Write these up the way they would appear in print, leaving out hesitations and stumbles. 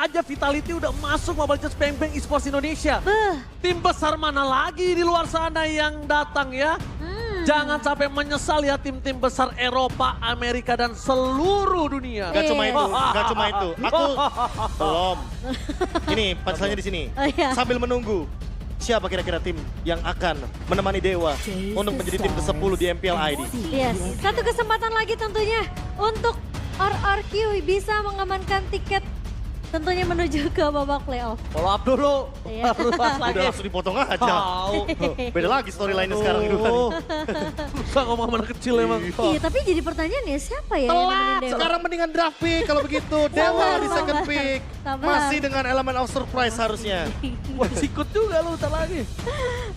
aja Vitality udah masuk Mobile Legends Bang Bang Esports Indonesia. Tim besar mana lagi di luar sana yang datang ya? Jangan sampai menyesal ya tim-tim besar Eropa, Amerika, dan seluruh dunia. Gak cuma itu, gak cuma itu. Aku belum. Ini pancelannya di sini. Oh, iya. Sambil menunggu, siapa kira-kira tim yang akan menemani Dewa untuk menjadi tim ke-10 di MPL ID? Yes, satu kesempatan lagi tentunya untuk RRQ bisa mengamankan tiket tentunya menuju ke babak playoff. Follow up dulu, Iya. baru pas lagi. Udah langsung dipotong aja. Tahu. Beda lagi storyline-nya sekarang nih. Susah ngomong anak kecil emang. Iya, tapi jadi pertanyaan ya siapa ya yang nemenin Telat, Dewa? sekarang mendingan draft pick kalau begitu. Dewa di second pick. Sabar. Masih dengan elemen of surprise harusnya. Wah sikut juga lu bentar lagi.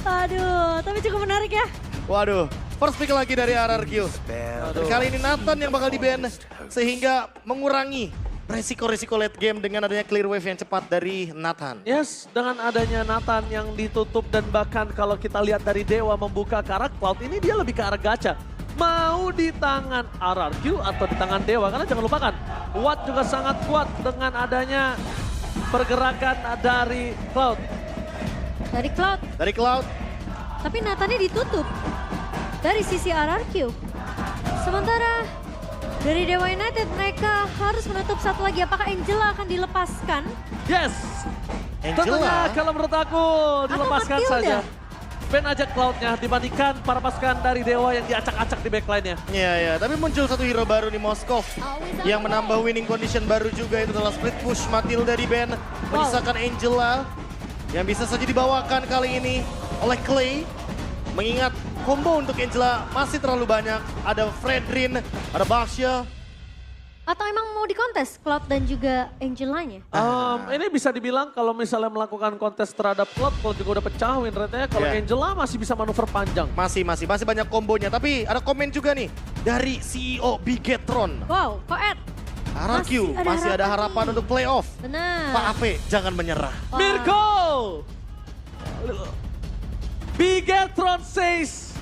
Aduh, tapi cukup menarik ya. Waduh, first pick lagi dari RRQ. Dan kali ini Nathan yang bakal di-ban sehingga mengurangi resiko-resiko late game dengan adanya clear wave yang cepat dari Nathan. Yes, dengan adanya Nathan yang ditutup dan bahkan kalau kita lihat dari Dewa membuka ke arah Cloud ini dia lebih ke arah gacha. Mau di tangan RRQ atau di tangan Dewa karena jangan lupakan Watt juga sangat kuat dengan adanya pergerakan dari Cloud. Dari Cloud, Dari Cloud, tapi Nathannya ditutup dari sisi RRQ. Sementara dari Dewa United mereka harus menutup satu lagi. Apakah Angela akan dilepaskan? Yes, tentunya Angela. kalau menurut aku dilepaskan Matilda? saja. Ban aja Cloud-nya dibandingkan para pasukan dari Dewa yang diacak-acak di backline-nya. ya ya, tapi muncul satu hero baru nih Moskov yang menambah winning condition baru juga, itu adalah split push Matilda di ban, menyisakan Angela yang bisa saja dibawakan kali ini oleh Clay. Mengingat combo untuk Angela masih terlalu banyak, ada Fredrin, ada Baksha. Atau emang mau dikontes Cloud dan juga Angelanya? Ini bisa dibilang kalau misalnya melakukan kontes terhadap Cloud juga udah pecah win rate-nya. Kalau Yeah. Angela masih bisa manuver panjang. Masih banyak kombonya, tapi ada komen juga nih dari CEO Bigetron. Wow, Koet. RRQ masih ada harapan untuk playoff. Benar. Pak Ave jangan menyerah. Wah. Mirko! Bigetron says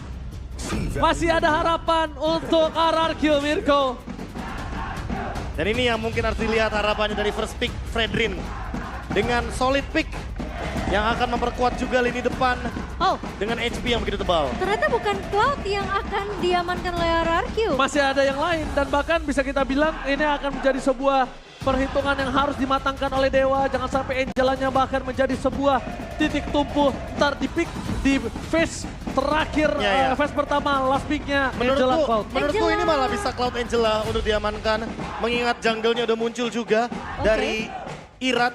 masih ada harapan untuk RRQ Mirko. Dan ini yang mungkin harus dilihat harapannya dari first pick Fredrin. Dengan solid pick yang akan memperkuat juga lini depan Oh, dengan HP yang begitu tebal. ternyata bukan Cloud yang akan diamankan oleh RRQ. Masih ada yang lain dan bahkan bisa kita bilang ini akan menjadi sebuah perhitungan yang harus dimatangkan oleh Dewa. Jangan sampai Angelanya bahkan menjadi sebuah titik tumpu ntar di pick di phase terakhir, Ya, ya. phase pertama last picknya Angela Cloud. Menurutku ini malah bisa Cloud Angela untuk diamankan. Mengingat jungle-nya udah muncul juga dari Irat.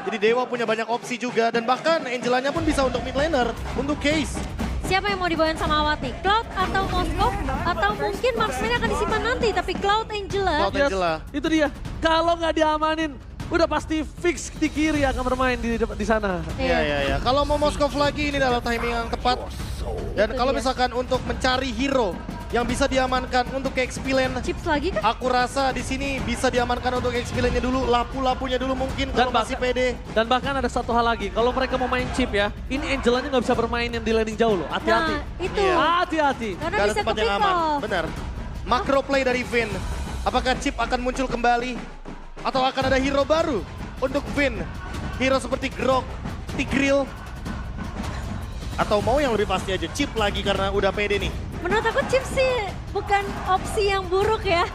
Jadi Dewa punya banyak opsi juga dan bahkan Angelanya pun bisa untuk mid laner, untuk case. Siapa yang mau dibawain sama Awat nih? Cloud atau Moskov? Atau mungkin Marksman akan disimpan nanti, tapi Cloud Angela. Cloud Angela. Itu dia. Kalau nggak diamanin, udah pasti fix di kiri akan bermain di sana. Iya, iya, iya. Kalau mau Moskov lagi ini adalah timing yang tepat. Dan Itu kalau dia. misalkan untuk mencari hero yang bisa diamankan untuk ke XP lane, Chips lagi kan? aku rasa di sini bisa diamankan untuk XP lane-nya dulu, lapu-lapunya dulu mungkin kalau masih pede. Dan bahkan ada satu hal lagi, kalau mereka mau main chip ya, ini Angelanya nggak bisa bermain yang di laning jauh loh, hati-hati. Nah, itu. Iya. Hati-hati. Karena Gak ada bisa tempat ke yang pick aman, off. benar. Macro play dari Vin. Apakah Chip akan muncul kembali? Atau akan ada hero baru untuk Vin? Hero seperti Grok, Tigreal. Atau mau yang lebih pasti aja Chip lagi karena udah pede nih. Menurut aku Chips sih bukan opsi yang buruk ya.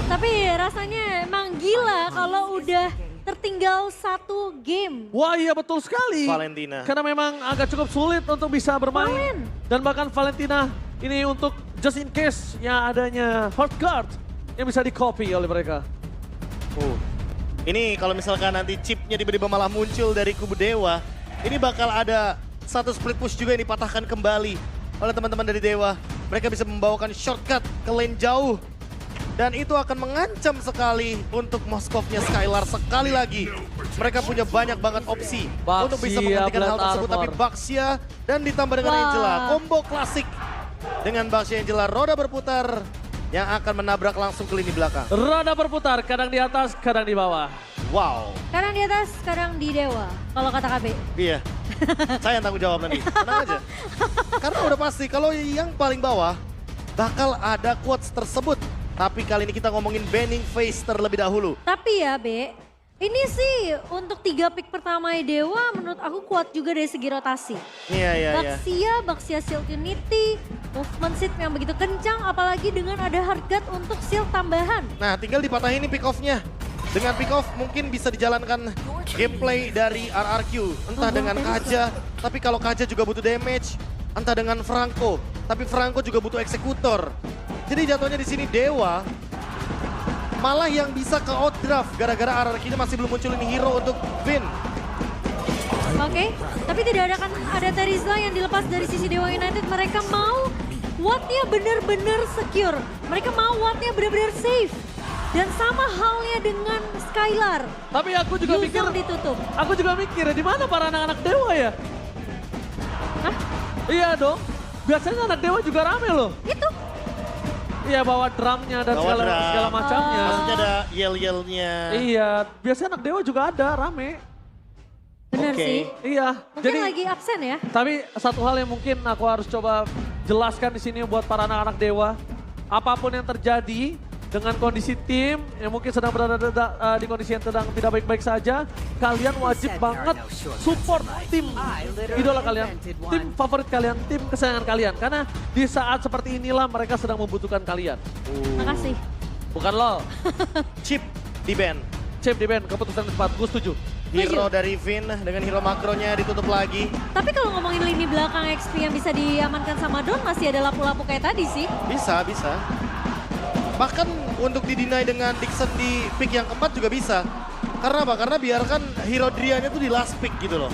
Tapi rasanya emang gila kalau udah tertinggal satu game. Wah iya betul sekali. Valentina. Karena memang agak cukup sulit untuk bisa bermain. Valen. Dan bahkan Valentina ini untuk just in case yang adanya hard guard yang bisa di copy oleh mereka. Ini kalau misalkan nanti Chipnya tiba-tiba malah muncul dari kubu Dewa, ini bakal ada satu split push juga yang dipatahkan kembali oleh teman-teman dari Dewa. Mereka bisa membawakan shortcut ke lane jauh. Dan itu akan mengancam sekali untuk Moskovnya Skylar sekali lagi. Mereka punya banyak banget opsi Baxia, untuk bisa menghentikan hal Blade tersebut. Tapi Armor. Baxia dan ditambah dengan Wah. Angela. Combo klasik dengan Baxia Angela. Roda berputar yang akan menabrak langsung ke lini belakang. Roda berputar, kadang di atas, kadang di bawah. Wow. Kadang di atas, kadang di Dewa. Kalau kata KB. Iya. Saya yang tanggung jawab nanti. Tenang aja. Karena udah pasti kalau yang paling bawah bakal ada quotes tersebut. Tapi kali ini kita ngomongin banning phase terlebih dahulu. Tapi ya B, Ini sih untuk 3 pick pertama Dewa menurut aku kuat juga dari segi rotasi. Iya. Baxia Shield Unity, movement speed yang begitu kencang apalagi dengan ada hard guard untuk shield tambahan. Nah, tinggal dipatahin nih pick off-nya. Dengan pick off mungkin bisa dijalankan gameplay dari RRQ. Entah dengan Kaja, tapi kalau Kaja juga butuh damage. Entah dengan Franco, tapi Franco juga butuh eksekutor. Jadi jatuhnya di sini Dewa malah yang bisa ke outdraft gara-gara RRQ-nya masih belum muncul ini hero untuk Vin. Oke, tapi tidak ada Terizla yang dilepas dari sisi Dewa United. Mereka mau wattnya benar-benar secure. Mereka mau wattnya benar-benar safe. Dan sama halnya dengan Skylar. Tapi aku juga Blue mikir, zone ditutup. aku juga mikir di mana para anak-anak Dewa ya? Hah? Iya dong, biasanya anak Dewa juga rame loh. Itu. Iya bawa drumnya dan Bawa segala drum. macamnya. Maksudnya ada yel-yelnya. Iya, biasanya anak Dewa juga ada rame. Benar Oke. sih. Iya, Mungkin lagi absen ya. tapi satu hal yang mungkin aku harus coba jelaskan di sini buat para anak-anak Dewa. Apapun yang terjadi dengan kondisi tim yang mungkin sedang berada di kondisi yang sedang tidak baik-baik saja, kalian wajib banget support tim idola kalian, tim favorit kalian, tim kesayangan kalian. Karena di saat seperti inilah mereka sedang membutuhkan kalian. Makasih. Bukan lol. Chip di band. Chip di band, keputusan tepat, gue setuju. Hero dari Vin dengan hero makronya ditutup lagi. Tapi kalau ngomongin lini belakang XP yang bisa diamankan sama Don masih ada lapu-lapu kayak tadi sih. Bisa. Bahkan untuk didinai dengan Dixon di pick yang keempat juga bisa. Karena apa? Karena biarkan hero Drianya tuh di last pick gitu loh.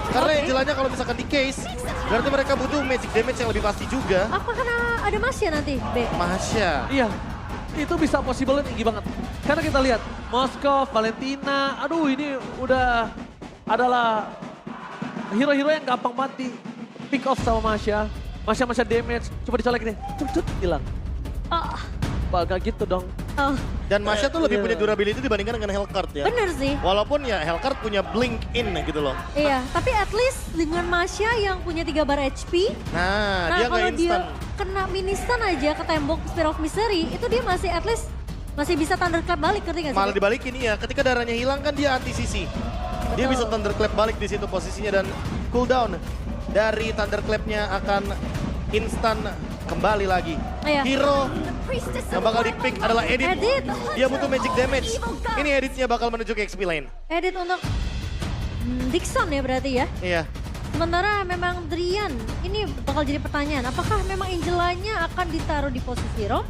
Karena Oke. Angelanya kalau misalkan di case, berarti mereka butuh magic damage yang lebih pasti juga. Apa karena ada Masya nanti, B? Masya. Iya, itu bisa possible tinggi banget. Karena kita lihat, Moskov, Valentina, aduh ini udah adalah hero-hero yang gampang mati. Pick off sama Masya. Masya damage, coba dicolek nih, cut hilang. Oh, Gak gitu dong. oh, Dan Masya tuh lebih Iya. punya durability dibandingkan dengan Hellcurt ya. bener sih. Walaupun ya Hellcurt punya blink in gitu loh. Iya, tapi at least dengan Masya yang punya 3 bar HP, Nah, nah dia nggak kalau dia instan. kena mini stun aja ke tembok Spear of Misery, itu dia masih at least masih bisa thunderclap balik, ngerti gak sih? Malah dibalikin iya, ketika darahnya hilang kan dia anti CC. Dia Betul. bisa thunderclap balik di situ posisinya dan cooldown dari thunderclapnya akan instan kembali lagi. Iya. Hero yang bakal di-pick adalah Edit. Edit. Dia butuh magic damage. Ini Editnya bakal menuju ke XP lane. Edit untuk Dixon ya berarti ya. Iya. Sementara memang Drian, ini bakal jadi pertanyaan, apakah memang Angelanya akan ditaruh di posisi Rom?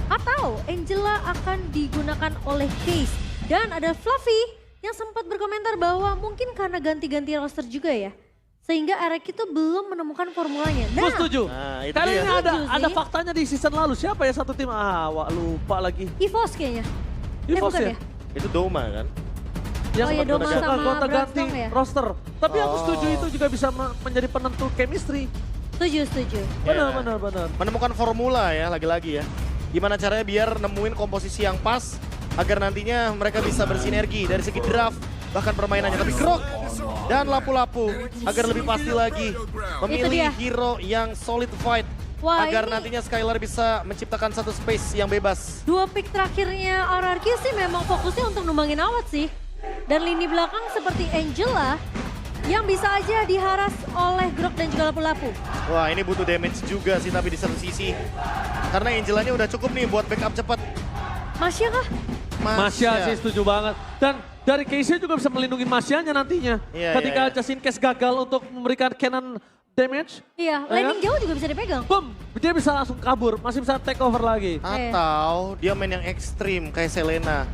Atau Angela akan digunakan oleh Case? Dan ada Fluffy yang sempat berkomentar bahwa mungkin karena ganti-ganti roster juga ya. Sehingga Eric itu belum menemukan formulanya. Gue setuju. Nah, itu Kali dia. ini ada Setuju sih. faktanya di season lalu. Siapa ya satu tim? Wah lupa lagi. EVOS kayaknya. EVOS bukan ya? ya? Itu Doma kan? Yang Oh iya, sempat Doma gonta- sama gonta-ganti Bravestorm ya? roster. Tapi aku Oh. setuju itu juga bisa menjadi penentu chemistry. Setuju. Benar, Ya. benar. Menemukan formula ya lagi-lagi ya. Gimana caranya biar nemuin komposisi yang pas agar nantinya mereka bisa bersinergi dari segi draft bahkan permainannya. Tapi Grok dan lapu-lapu agar lebih pasti lagi memilih dia. hero yang solid fight Wah, agar ini- nantinya Skylar bisa menciptakan satu space yang bebas. 2 pick terakhirnya RRQ sih memang fokusnya untuk numbangin awat sih. Dan lini belakang seperti Angela yang bisa aja diharas oleh Grok dan juga lapu-lapu. Wah ini butuh damage juga sih tapi di satu sisi. Karena Angelanya udah cukup nih buat backup cepat. Masya kah? Masya sih setuju banget. Dan dari Casey juga bisa melindungi Masyanya nantinya. Iya, Ketika iya. just in case gagal untuk memberikan cannon damage. Iya, Ya landing kan? jauh juga bisa dipegang. Boom, dia bisa langsung kabur, masih bisa take over lagi. Atau dia main yang ekstrim kayak Selena.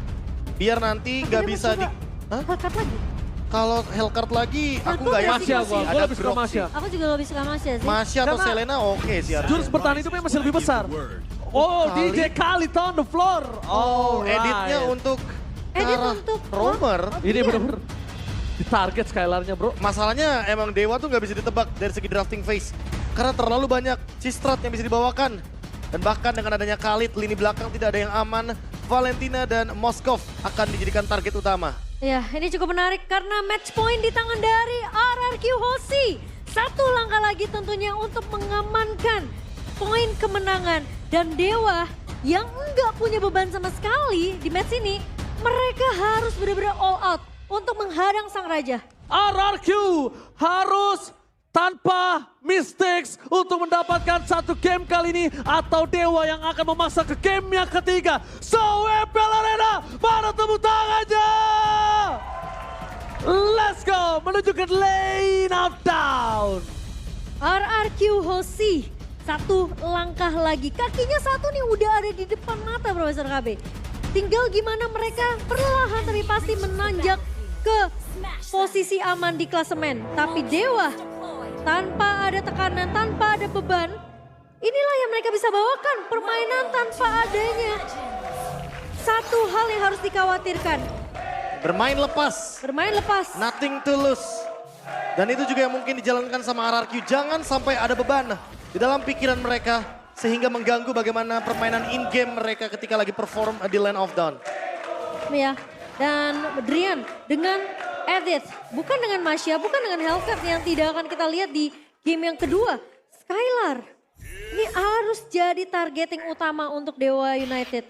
Biar nanti nggak bisa di... Hah? Hellcat lagi. Kalau Hellcurt lagi aku nggak yakin Masya sih. gua lebih suka Grok Masya. sih. Aku juga lebih suka Masya sih. Masya atau Karena Selena oke sih harusnya. Jurus bertahan hidupnya masih lebih besar. Oh, Kali. DJ Khalid on the floor. Oh, Alright. editnya untuk ke Edit arah untuk Romer. Ini bener-bener ditarget Skylarnya bro. Masalahnya emang Dewa tuh nggak bisa ditebak dari segi drafting phase. Karena terlalu banyak C-strat yang bisa dibawakan. Dan bahkan dengan adanya Khalid, lini belakang tidak ada yang aman. Valentina dan Moskov akan dijadikan target utama. Ya, ini cukup menarik karena match point di tangan dari RRQ Hoshi. Satu langkah lagi tentunya untuk mengamankan poin kemenangan. Dan Dewa yang enggak punya beban sama sekali di match ini mereka harus benar-benar all out untuk menghadang sang raja. RRQ harus tanpa mistakes untuk mendapatkan satu game kali ini atau Dewa yang akan memaksa ke game yang ketiga. So WPL Arena, mana tepuk tangannya? Let's go menuju ke lane of down. RRQ Hoshi satu langkah lagi, kakinya satu nih udah ada di depan mata Profesor KB. Tinggal gimana mereka perlahan tapi pasti menanjak ke posisi aman di klasemen. Tapi Dewa tanpa ada tekanan, tanpa ada beban, inilah yang mereka bisa bawakan, permainan tanpa adanya satu hal yang harus dikhawatirkan. Bermain lepas. Bermain lepas. Nothing to lose. Dan itu juga yang mungkin dijalankan sama RRQ. Jangan sampai ada beban di dalam pikiran mereka sehingga mengganggu bagaimana permainan in-game mereka ketika lagi perform di Land of Dawn. Ya, dan Drian dengan Edith, bukan dengan Masya, bukan dengan Hellcat yang tidak akan kita lihat di game yang kedua. Skylar, ini harus jadi targeting utama untuk Dewa United.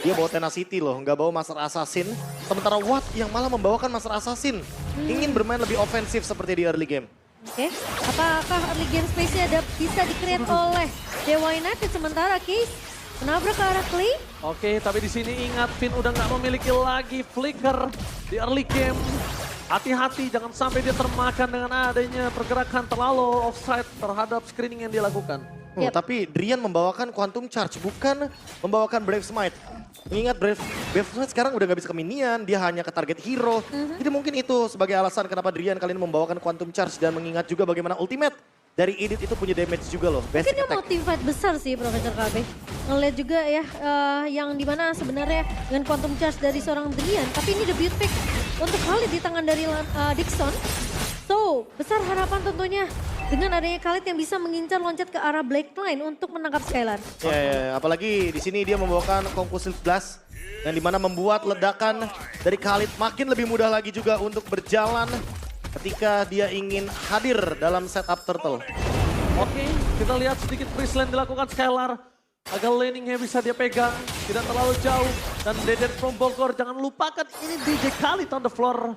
Dia bawa Tenacity loh, nggak bawa Master Assassin. Sementara Watt yang malah membawakan Master Assassin. Ingin bermain lebih ofensif seperti di early game. Oke, apakah early game space-nya bisa di-create oleh Dewa United sementara Case menabrak ke arah Clay? Oke, tapi di sini ingat Finn udah nggak memiliki lagi flicker di early game. Hati-hati jangan sampai dia termakan dengan adanya pergerakan terlalu offside terhadap screening yang dia lakukan. Yep. Tapi Drian membawakan Quantum Charge, bukan membawakan Brave Smite. Mengingat Brave Smite sekarang udah gak bisa ke minion, dia hanya ke target hero. Jadi mungkin itu sebagai alasan kenapa Drian kali ini membawakan Quantum Charge. Dan mengingat juga bagaimana ultimate dari Edith itu punya damage juga loh. Basic Mungkin dia mau team fight besar sih Profesor KB. Ngeliat juga ya yang dimana sebenarnya dengan Quantum Charge dari seorang Drian. Tapi ini debut pick untuk Khalid di tangan dari Dixon. So besar harapan tentunya dengan adanya Khalid yang bisa mengincar loncat ke arah Blackline untuk menangkap Skylar. Ya, apalagi di sini dia membawakan Conclusive Blast. Yang dimana membuat ledakan dari Khalid makin lebih mudah lagi juga untuk berjalan ketika dia ingin hadir dalam setup turtle. Oke, kita lihat sedikit Priestland dilakukan Skylar. Agak laningnya bisa dia pegang, tidak terlalu jauh. Dan Deden from Bogor, jangan lupakan ini DJ Khalid on the floor.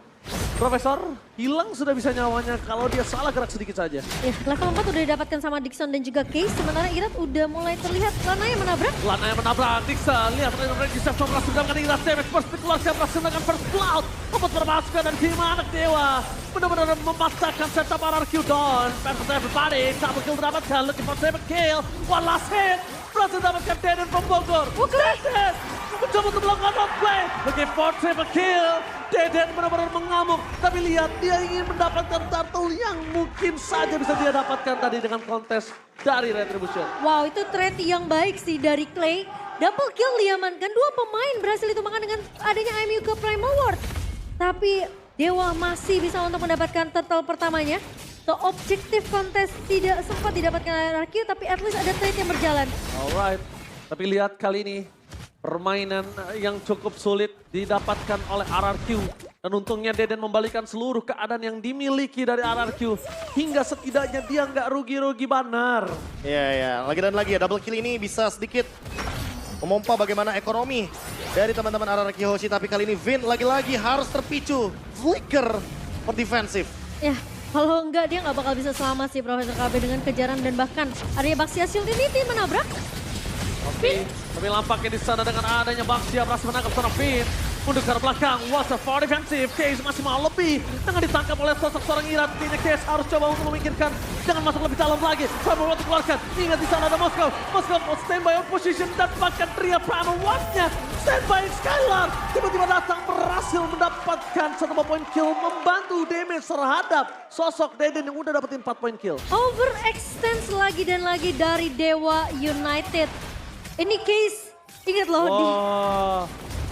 Profesor, hilang sudah bisa nyawanya kalau dia salah gerak sedikit saja. Ya, level 4 udah didapatkan sama Dixon dan juga Case. Sementara Irat udah mulai terlihat Lanaya menabrak. Lanaya menabrak Dixon, lihat Deception berhasil mendapatkan Irat damage. First pick keluar, siap berhasil mendapatkan first cloud. Membuat berbahaskan dan gimana Dewa. Benar-benar memaksakan setup RRQ Dawn. Perfect everybody, double kill didapatkan, looking for second kill. One last hit, berhasil mendapatkan Deden from Bogor. Deden mencoba untuk melakukan outplay, looking for triple kill. Deden benar-benar mengamuk, tapi lihat dia ingin mendapatkan turtle yang mungkin saja bisa dia dapatkan tadi dengan kontes dari Retribution. Wow, itu trade yang baik sih dari Clay. Double kill diamankan, dua pemain berhasil ditumbangkan dengan adanya IMU ke Primal Ward. Tapi Dewa masih bisa untuk mendapatkan turtle pertamanya. So objektif kontes tidak sempat didapatkan RRQ, tapi at least ada trade yang berjalan. Alright, tapi lihat kali ini permainan yang cukup sulit didapatkan oleh RRQ. Dan untungnya Deden membalikan seluruh keadaan yang dimiliki dari RRQ. Hingga setidaknya dia nggak rugi-rugi benar. Ya, lagi dan lagi ya double kill ini bisa sedikit memompa bagaimana ekonomi dari teman-teman RRQ Hoshi. Tapi kali ini Vin lagi-lagi harus terpicu. Flicker for defensive. Ya, kalau enggak dia nggak bakal bisa selamat sih Profesor KB dengan kejaran dan bahkan Arya Baxia Shield ini menabrak. Oke, tapi lampaknya di sana dengan adanya Baxia berhasil menangkap seorang Finn. Mundur ke arah belakang, Water for defensive. Case masih mau lebih dengan ditangkap oleh sosok seorang Irat. Ini Case harus coba untuk memikirkan jangan masuk lebih dalam lagi. Primal Watt dikeluarkan, ingat di sana ada Moskow. Moskow mau standby on position dan bahkan Tria Primal Watt-nya standby Skylar. Tiba-tiba datang berhasil mendapatkan 1 poin kill, membantu damage terhadap sosok Deden yang udah dapetin 4 poin kill. Overextend lagi dan lagi dari Dewa United. Ini Case, ingat loh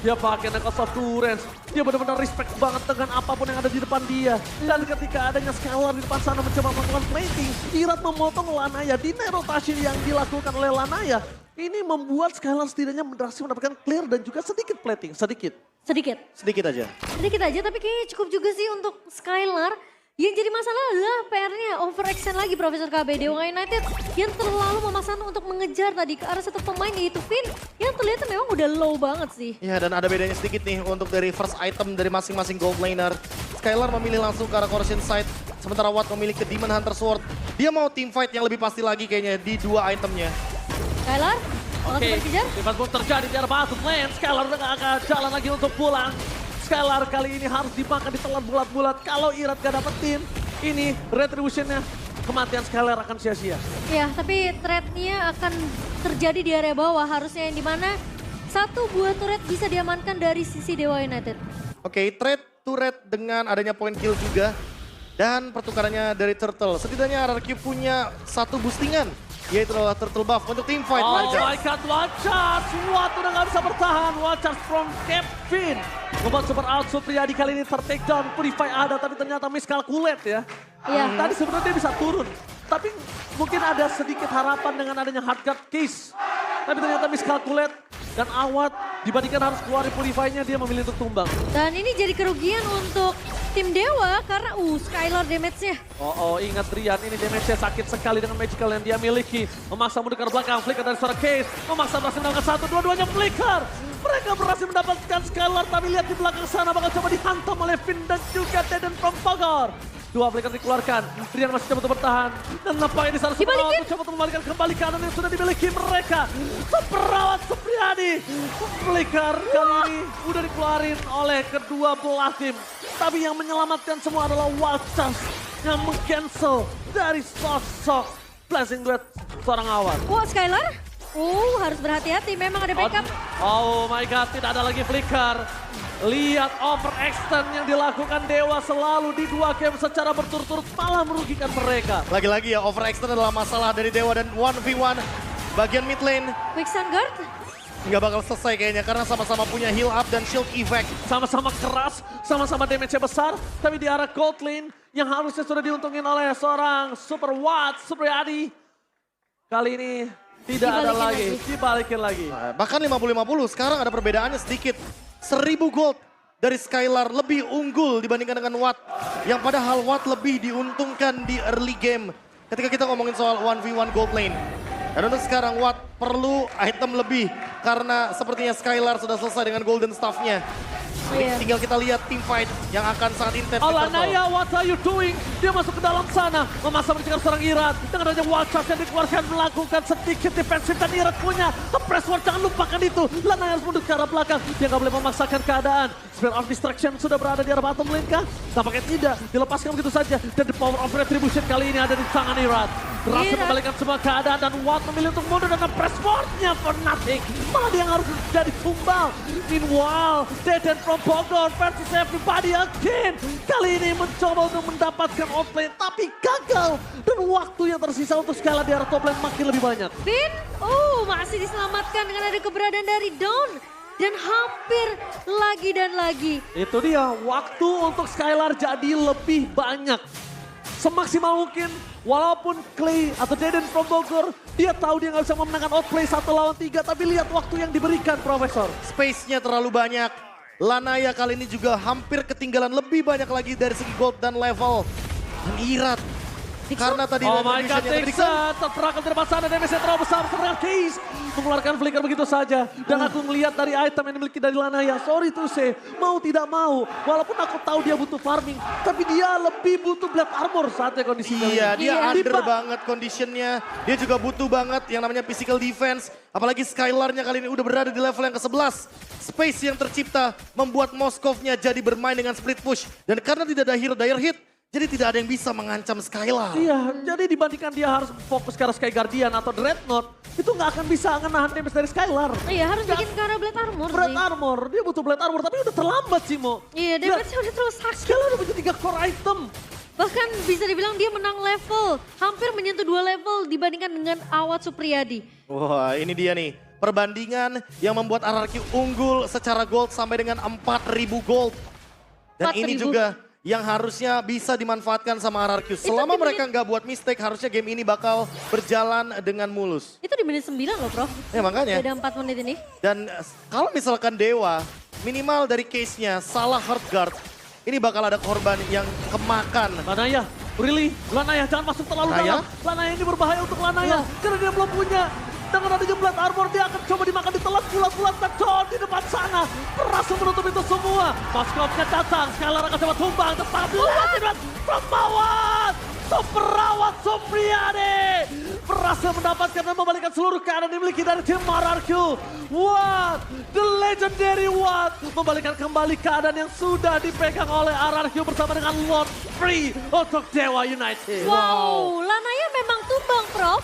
Dia pakai Necklace of Turrets. Dia benar-benar respect banget dengan apapun yang ada di depan dia. Dan ketika adanya Skylar di depan sana mencoba melakukan plating, Irat memotong Lanaya. Di rotasi yang dilakukan oleh Lanaya, ini membuat Skylar setidaknya berhasil mendapatkan clear dan juga sedikit plating. Sedikit Sedikit aja. Sedikit aja, tapi kayaknya cukup juga sih untuk Skylar. Yang jadi masalah adalah PR-nya overextend lagi Profesor KB. Dewa United yang terlalu memaksa untuk mengejar tadi ke arah satu pemain yaitu Finn. Yang terlihat memang udah low banget sih. Ya, dan ada bedanya sedikit nih untuk dari first item dari masing-masing gold laner. Skylar memilih langsung ke arah Corrosion Side, sementara Watt memilih ke Demon Hunter Sword. Dia mau team fight yang lebih pasti lagi kayaknya di dua itemnya. Skylar, langsung Oke, berkejar. defense move terjadi di arah bottom lane. Skylar udah gak akan jalan lagi untuk pulang. Skylar kali ini harus dimakan, ditelan bulat-bulat. Kalau Irat gak dapetin, ini retribution-nya kematian Skylar akan sia-sia. Ya, tapi threat-nya akan terjadi di area bawah. Harusnya yang dimana satu buah turret bisa diamankan dari sisi Dewa United. Oke, trade turret dengan adanya point kill juga. Dan pertukarannya dari Turtle. Setidaknya RRQ punya satu boostingan, yaitu adalah Turtle buff untuk team fight. Oh Raja. my god, One Charge! Watt udah gak bisa bertahan. One Charge from Kevin. Membuat super out Supriyadi kali ini ter-take down. Purify ada, tapi ternyata miscalculate ya. Iya. Tadi sebenarnya dia bisa turun. Tapi mungkin ada sedikit harapan dengan adanya hardguard case. Tapi ternyata miscalculate. Dan Awad dibandingkan harus keluar Purify-nya, dia memilih untuk tumbang. Dan ini jadi kerugian untuk tim Dewa karena Skylar damage-nya. Oh, ingat Drian, ini damage-nya sakit sekali dengan magical yang dia miliki. Memaksa mundur ke belakang, flicker dari suara Case. Memaksa berhasil mendapatkan satu, dua-duanya flicker. Mereka berhasil mendapatkan Skylar, tapi lihat di belakang sana bakal coba dihantam oleh Finn dan juga Deden from Bogor. Dua flicker dikeluarkan, Drian masih coba untuk bertahan. Dan nampaknya di sana Superawat mencoba untuk membalikan kembali kanan yang sudah dimiliki mereka. Superawat Supriyadi. Flicker kali ini udah dikeluarin oleh kedua belah tim. Tapi yang menyelamatkan semua adalah Walters yang meng-cancel dari sosok Blessing Duet seorang Awad. Wah, Skylar. Harus berhati-hati. Memang ada backup. Oh my god, tidak ada lagi flicker. Lihat overextend yang dilakukan Dewa selalu di dua game secara berturut-turut malah merugikan mereka. Lagi-lagi ya, overextend adalah masalah dari Dewa dan 1v1 bagian mid lane. Quick Sun Guard. Nggak bakal selesai kayaknya karena sama-sama punya heal up dan shield effect. Sama-sama keras, sama-sama damage-nya besar. Tapi di arah gold lane yang harusnya sudah diuntungin oleh seorang Super Watt, Supriyadi. Kali ini tidak ada lagi, dibalikin lagi. Nah, bahkan 50-50, sekarang ada perbedaannya sedikit. 1000 gold dari Skylar lebih unggul dibandingkan dengan Watt. Yang padahal Watt lebih diuntungkan di early game ketika kita ngomongin soal 1v1 gold lane. Dan untuk sekarang Watt perlu item lebih karena sepertinya Skylar sudah selesai dengan golden staff-nya. Iya. Tinggal kita lihat team fight yang akan sangat intens. di Turtle. Alanaya, what are you doing? Dia masuk ke dalam sana, memaksa mencegah seorang Irat. Dengan adanya wild charge yang dikeluarkan melakukan sedikit defensif dan Irat punya press ward, jangan lupakan itu. Lanaya harus mundur ke arah belakang, dia nggak boleh memaksakan keadaan. Sphere of Destruction sudah berada di arah bottom lane kah? Tampaknya tidak, dilepaskan begitu saja. Dan the power of retribution kali ini ada di tangan Irat. Berhasil membalikan semua keadaan dan Watt memilih untuk mundur dengan press wardnya for nothing. Malah dia yang harus jadi tumbal. Meanwhile, Deden from Bogor versus everybody again. Kali ini mencoba untuk mendapatkan offlane tapi gagal. Dan waktu yang tersisa untuk Skylar di arah top lane makin lebih banyak. Finn, masih diselamatkan dengan ada keberadaan dari Dawn. Dan hampir lagi dan lagi. Itu dia, waktu untuk Skylar jadi lebih banyak. Semaksimal mungkin, walaupun Clay atau Deden from Bogor, dia tahu dia nggak bisa memenangkan outplay 1 lawan 3, tapi lihat waktu yang diberikan, Profesor. Space-nya terlalu banyak. Lanaya kali ini juga hampir ketinggalan lebih banyak lagi dari segi gold dan level. Dan Irat. Karena tadi Oh my god, retribution-nya Dixon terperangkap dari sana, damage-nya terlalu besar, sebenarnya Case mengeluarkan flicker begitu saja. Dan aku melihat dari item yang dimiliki dari Lanaya, sorry to say, mau tidak mau, walaupun aku tahu dia butuh farming, tapi dia lebih butuh blade armor saatnya kondisinya. Iya, dia Iya. under banget conditionnya. Dia juga butuh banget yang namanya physical defense. Apalagi Skylar-nya kali ini udah berada di level yang ke-11. Space yang tercipta membuat Moskov-nya jadi bermain dengan split push. Dan karena tidak ada hero dire hit, jadi tidak ada yang bisa mengancam Skylar. Iya, jadi dibandingkan dia harus fokus ke arah Sky Guardian atau Dreadnought, itu nggak akan bisa ngenahan damage dari Skylar. Iya, harus bikin ke arah Blade Armor Blade sih. armor, dia butuh blade armor, tapi udah terlambat sih, Mo. Iya, damage-nya udah terlalu sakit. Skylar udah punya 3 core item. Bahkan bisa dibilang dia menang level. Hampir menyentuh 2 level dibandingkan dengan Awad Supriyadi. Wah, ini dia nih. Perbandingan yang membuat RRQ unggul secara gold sampai dengan 4.000 gold. Dan ini 4.000. juga yang harusnya bisa dimanfaatkan sama RRQ. Selama mereka nggak buat mistake, harusnya game ini bakal berjalan dengan mulus. Itu di menit 9 loh, Bro. Ya makanya. Beda 4 menit ini. Dan kalau misalkan Dewa, minimal dari case-nya salah hard guard, ini bakal ada korban yang kemakan. Lanaya, really? Lanaya jangan masuk terlalu Lanaya? dalam. Lanaya ini berbahaya untuk Lanaya. Karena dia belum punya. Dengan adanya Blood Armor dia akan coba dimakan ditelan bulat-bulat. Dan John di depan sana. Berhasil menutup itu semua. Moskovnya datang. Skylar akan coba tumbang. Tetapi Pemawat. Perawat Supriyadi berhasil mendapatkan dan membalikkan seluruh keadaan dimiliki dari tim RRQ. Watt, the legendary Watt, membalikkan kembali keadaan yang sudah dipegang oleh RRQ bersama dengan Lord Free untuk Dewa United. Wow, Lanaya memang tumbang, Prof.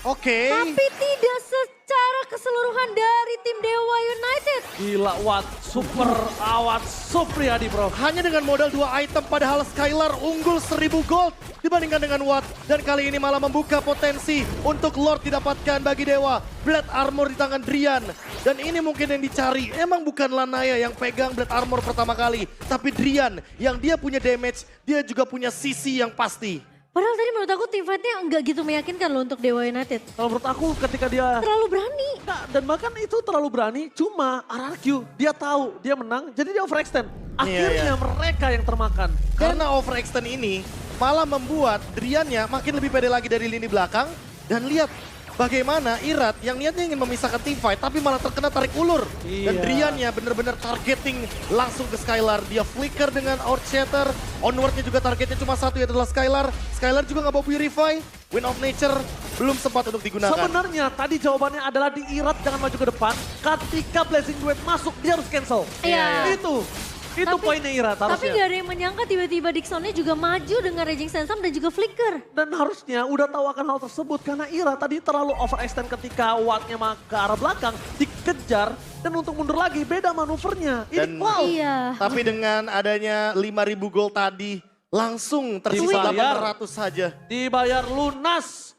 Oke. Tapi tidak secara keseluruhan dari tim Dewa United. Gila Watt, super awat Supriyadi bro. Hanya dengan modal 2 item padahal Skylar unggul 1000 gold dibandingkan dengan Watt. Dan kali ini malah membuka potensi untuk Lord didapatkan bagi Dewa. Blade Armor di tangan Drian. Dan ini mungkin yang dicari. Emang bukan Lanaya yang pegang Blade Armor pertama kali. Tapi Drian yang dia punya damage, dia juga punya sisi yang pasti. Padahal tadi menurut aku tim fight-nya nggak gitu meyakinkan loh untuk Dewa United. Kalau menurut aku ketika dia Terlalu berani. Nah, dan bahkan itu terlalu berani, cuma RRQ dia tahu dia menang, jadi dia overextend. Akhirnya mereka yang termakan. Karena overextend ini malah membuat Driannya makin lebih pede lagi dari lini belakang. Dan lihat bagaimana Irat yang niatnya ingin memisahkan team fight tapi malah terkena tarik ulur. Dan Iya. Driannya bener-bener targeting langsung ke Skylar. Dia flicker dengan Earth Shatter. Onwardnya juga targetnya cuma satu yaitu adalah Skylar. Skylar juga nggak bawa Purify. Wind of Nature belum sempat untuk digunakan. Sebenarnya tadi jawabannya adalah di Irat jangan maju ke depan. Ketika Blazing Duet masuk dia harus cancel. Iya. Itu Tapi- poinnya Irat Tapi harusnya. gak ada yang menyangka tiba-tiba Dixonnya juga maju dengan Raging Sandstorm dan juga Flicker. Dan harusnya udah tahu akan hal tersebut karena Ira tadi terlalu overextend ketika Wattnya ke arah belakang dikejar dan untuk mundur lagi beda manuvernya. Ini Dan- wow. Iya. Tapi dengan adanya 5.000 gold tadi langsung tersisa Dibayar. 800 saja. Dibayar lunas.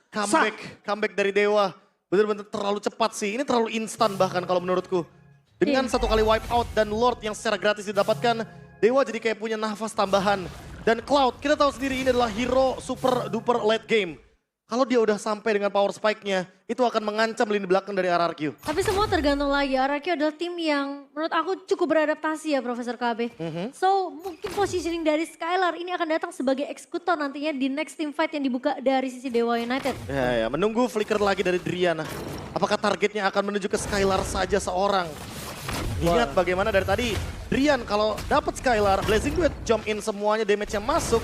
Comeback dari Dewa. Bener-bener terlalu cepat sih. Ini terlalu instan bahkan kalau menurutku. Dengan satu kali wipe out dan Lord yang secara gratis didapatkan, Dewa jadi kayak punya nafas tambahan. Dan Cloud, kita tahu sendiri ini adalah hero super duper late game. Kalau dia udah sampai dengan power spike-nya, itu akan mengancam lini belakang dari RRQ. Tapi semua tergantung lagi. RRQ adalah tim yang menurut aku cukup beradaptasi ya Profesor KB. So mungkin positioning dari Skylar ini akan datang sebagai eksekutor nantinya di next team fight yang dibuka dari sisi Dewa United. Ya, menunggu flicker lagi dari Drian. Apakah targetnya akan menuju ke Skylar saja seorang? Ingat bagaimana dari tadi, Drian kalau dapat Skylar, Blazing Duet jump in semuanya, damage-nya masuk,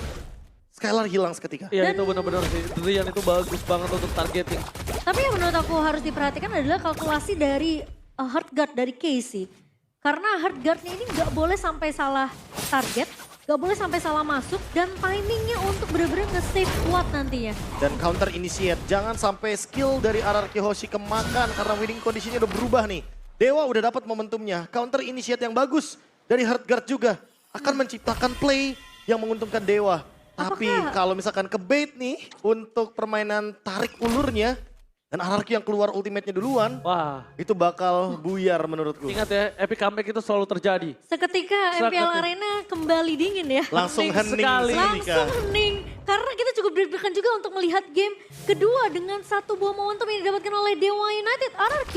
Skylar hilang seketika. Iya itu benar-benar sih. Drian itu bagus banget untuk targeting. Tapi yang menurut aku harus diperhatikan adalah kalkulasi dari Heartguard dari Casey. Karena Heartguard-nya ini nggak boleh sampai salah target, nggak boleh sampai salah masuk, dan timingnya untuk benar-benar nge-save Watt nantinya. Dan counter initiate, jangan sampai skill dari RRQ Hoshi kemakan karena winning condition-nya udah berubah nih. Dewa udah dapat momentumnya, counter initiate yang bagus dari Heartguard juga akan menciptakan play yang menguntungkan Dewa. Tapi kalau misalkan ke bait nih untuk permainan tarik ulurnya dan RRQ yang keluar ultimate-nya duluan, Wah, itu bakal buyar menurutku. ingat ya epic comeback itu selalu terjadi. Seketika MPL Arena kembali dingin ya. Langsung Hening hening sekali. seketika. Langsung hening. Karena kita cukup deg-degan juga untuk melihat game kedua dengan satu buah momentum yang didapatkan oleh Dewa United. RRQ,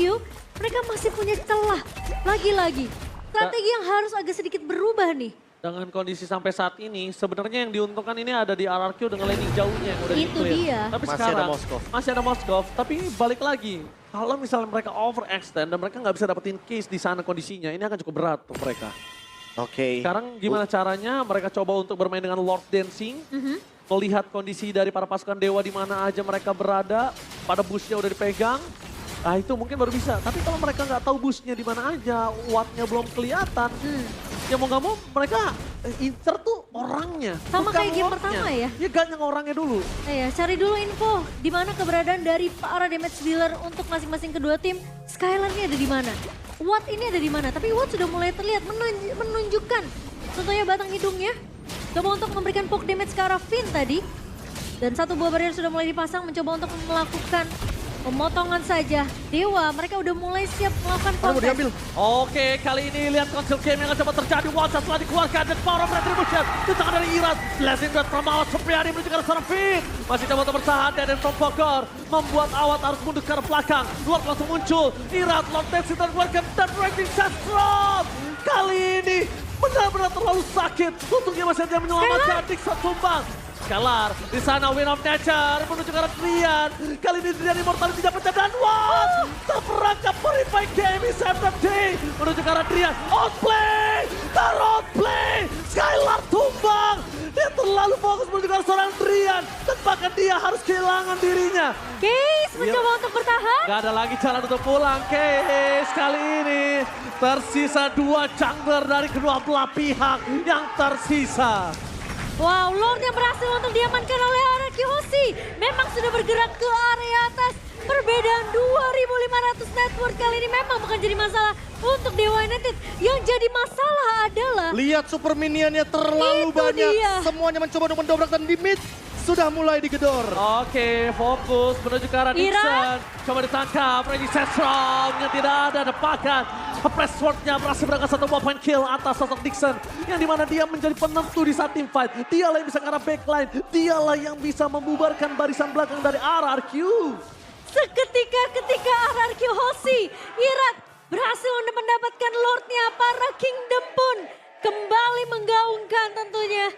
mereka masih punya celah. Lagi-lagi, strategi yang harus agak sedikit berubah nih. Dengan kondisi sampai saat ini, sebenarnya yang diuntungkan ini ada di RRQ dengan laning jauhnya yang udah Itu di-clear. dia. Tapi Masih sekarang ada Moskov. masih ada Moskov, tapi balik lagi. Kalau misalnya mereka overextend dan mereka nggak bisa dapetin case di sana kondisinya, ini akan cukup berat untuk mereka. Oke. Sekarang gimana caranya mereka coba untuk bermain dengan Lord Dancing, melihat kondisi dari para pasukan Dewa di mana aja mereka berada, pada busnya udah dipegang. Nah itu mungkin baru bisa, tapi kalau mereka nggak tahu busnya di mana aja, wattnya belum kelihatan, ya mau nggak mau mereka incer tuh orangnya. Sama bukan kayak game lordnya. pertama ya? Iya ganyang orangnya dulu. Ya, cari dulu info di mana keberadaan dari para damage dealer untuk masing-masing kedua tim. Skylar ini ada di mana? Watt ini ada di mana? Tapi Watt sudah mulai terlihat menunjukkan contohnya batang hidungnya. Coba untuk memberikan poke damage ke arah Finn tadi. Dan satu buah barrier sudah mulai dipasang mencoba untuk melakukan pemotongan saja. Dewa, mereka udah mulai siap melakukan Mau kontak. diambil. Oke, kali ini lihat konsol game yang akan coba terjadi. One shot setelah dikeluarkan dan power of retribution. Di tangan dari Iras. Blessing dan Pramawat Supriyadi menuju ke arah seorang Finn. Masih coba untuk bertahan dan from Bogor. Membuat Awat harus mundur ke arah belakang. Lord langsung muncul. Iras, Lord Tensi dan keluarkan dan Raging Sastrom. Kali ini benar-benar terlalu sakit. Untungnya masih ada yang menyelamatkan Dixon tumbang. Scalar di sana Win of Nature menuju ke arah Drian. Kali ini Drian Immortality tidak pecah dan terperangkap Purify Game SMD menuju ke arah Drian. Outplay, outplay, Skylar tumbang. Dia terlalu fokus menuju ke arah seorang Drian dan bahkan dia harus kehilangan dirinya. Case mencoba untuk bertahan. Gak ada lagi jalan untuk pulang. Case kali ini tersisa 2 jungler dari kedua belah pihak yang tersisa. Wow, Lord yang berhasil untuk diamankan oleh RRQ Hoshi. Memang sudah bergerak ke area atas. Perbedaan 2.500 network kali ini memang bukan jadi masalah untuk Dewa United. Yang jadi masalah adalah... Lihat super minionnya terlalu Itu banyak. dia. Semuanya mencoba untuk mendobrak dan di mid sudah mulai digedor. Oke, fokus menuju ke arah Ira. Dixon. Coba ditangkap, Reggie Sestrom yang tidak ada depakan. Presswordnya berhasil berangkat 1 point kill atas sosok Dixon. Yang dimana dia menjadi penentu di saat team fight. Dialah yang bisa ke arah backline. Dialah yang bisa membubarkan barisan belakang dari RRQ. Seketika ketika RRQ Hoshi, Irat berhasil mendapatkan Lordnya para Kingdom pun kembali menggaungkan tentunya.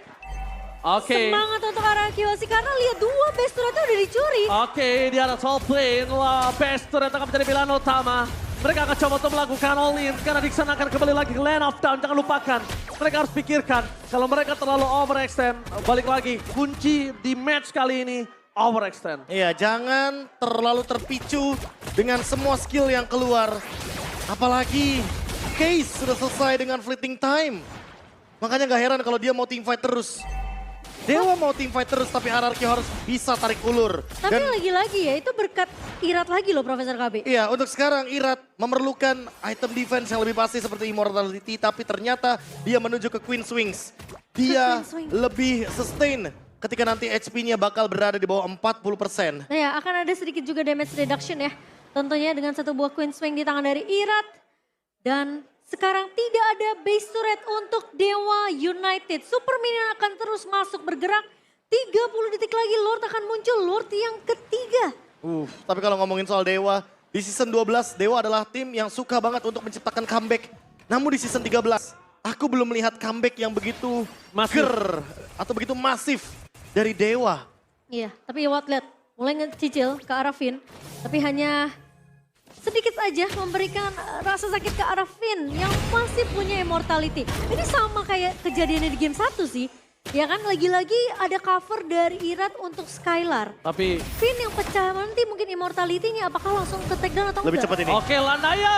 Oke. Semangat untuk RRQ Hoshi karena lihat 2 base turretnya udah dicuri. Oke, di atas all plane. Best turret akan menjadi pilihan utama. Mereka akan coba untuk melakukan all-in karena Dixon akan kembali lagi ke lane of down. Jangan lupakan, mereka harus pikirkan kalau mereka terlalu overextend. Balik lagi, kunci di match kali ini overextend. Iya, jangan terlalu terpicu dengan semua skill yang keluar. Apalagi Case sudah selesai dengan fleeting time. Makanya gak heran kalau dia mau teamfight terus. Dewa mau teamfight terus tapi RRQ harus bisa tarik ulur. Tapi lagi-lagi ya itu berkat Irat lagi loh Profesor KB. Iya, untuk sekarang Irat memerlukan item defense yang lebih pasti seperti Immortality. Tapi ternyata dia menuju ke Queen's Wings. Dia Queen's Wings. lebih sustain ketika nanti HP-nya bakal berada di bawah 40%. Nah ya akan ada sedikit juga damage reduction ya. Tentunya dengan 1 buah Queen Swing di tangan dari Irat. Dan sekarang tidak ada base turret untuk Dewa United. Super Minion akan terus masuk bergerak. 30 detik lagi Lord akan muncul. Lord yang ketiga. Tapi kalau ngomongin soal Dewa, di season 12 Dewa adalah tim yang suka banget untuk menciptakan comeback. Namun di season 13, aku belum melihat comeback yang begitu Masif. atau begitu masif dari Dewa. Iya, tapi Watt lihat mulai ngecicil ke arah Finn. Tapi hanya sedikit aja memberikan rasa sakit ke arah Finn yang masih punya immortality. Ini sama kayak kejadiannya di game 1 sih. Ya kan, lagi-lagi ada cover dari Irat untuk Skylar. Tapi Finn yang pecah nanti mungkin immortality-nya apakah langsung ke take down atau Lebih enggak? cepat ini. oke, Landaya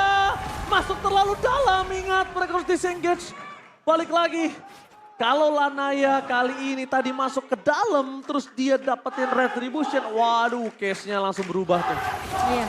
masuk terlalu dalam. Ingat, mereka harus disengage. Balik lagi. Kalau Lanaya kali ini tadi masuk ke dalam, terus dia dapetin retribution. Waduh, case-nya langsung berubah tuh.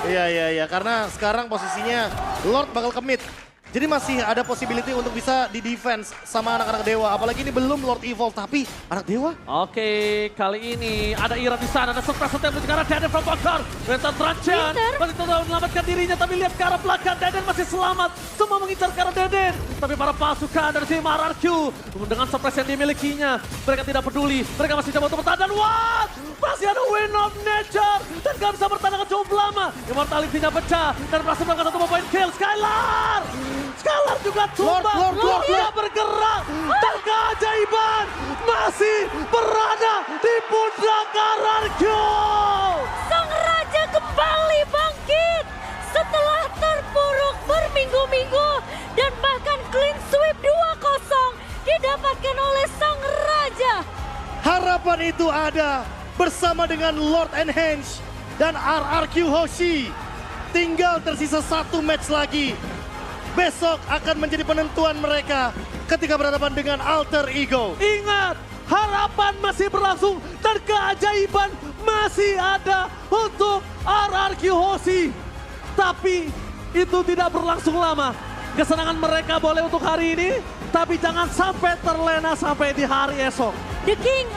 Iya. Iya, karena sekarang posisinya Lord bakal commit. Jadi masih ada possibility untuk bisa di defense sama anak-anak Dewa. Apalagi ini belum Lord Evolve, tapi anak Dewa. Oke, kali ini ada Ira di sana, ada surprise attempt menuju ke arah Deden from Bogor. Rentan Trajan Winter. masih terus menyelamatkan dirinya, tapi lihat ke arah belakang, Deden masih selamat. Semua mengincar ke arah Deden. Tapi para pasukan dari tim RRQ, dengan surprise yang dimilikinya, mereka tidak peduli. Mereka masih coba untuk bertahan, dan what? Masih ada Win of Nature, dan gak bisa bertahan dengan cukup lama. Immortality-nya pecah, dan berhasil melakukan 1 point kill. Skylar! Skylar juga tumbang, Lord, dia bergerak, dan keajaiban masih berada di pundak RRQ. Sang Raja kembali bangkit setelah terpuruk berminggu-minggu dan bahkan clean sweep 2-0 didapatkan oleh Sang Raja. Harapan itu ada bersama dengan Lord Enhance dan RRQ Hoshi. Tinggal tersisa 1 match lagi. Besok akan menjadi penentuan mereka ketika berhadapan dengan Alter Ego. Ingat, harapan masih berlangsung dan keajaiban masih ada untuk RRQ Hoshi. Tapi itu tidak berlangsung lama. Kesenangan mereka boleh untuk hari ini, tapi jangan sampai terlena sampai di hari esok. The King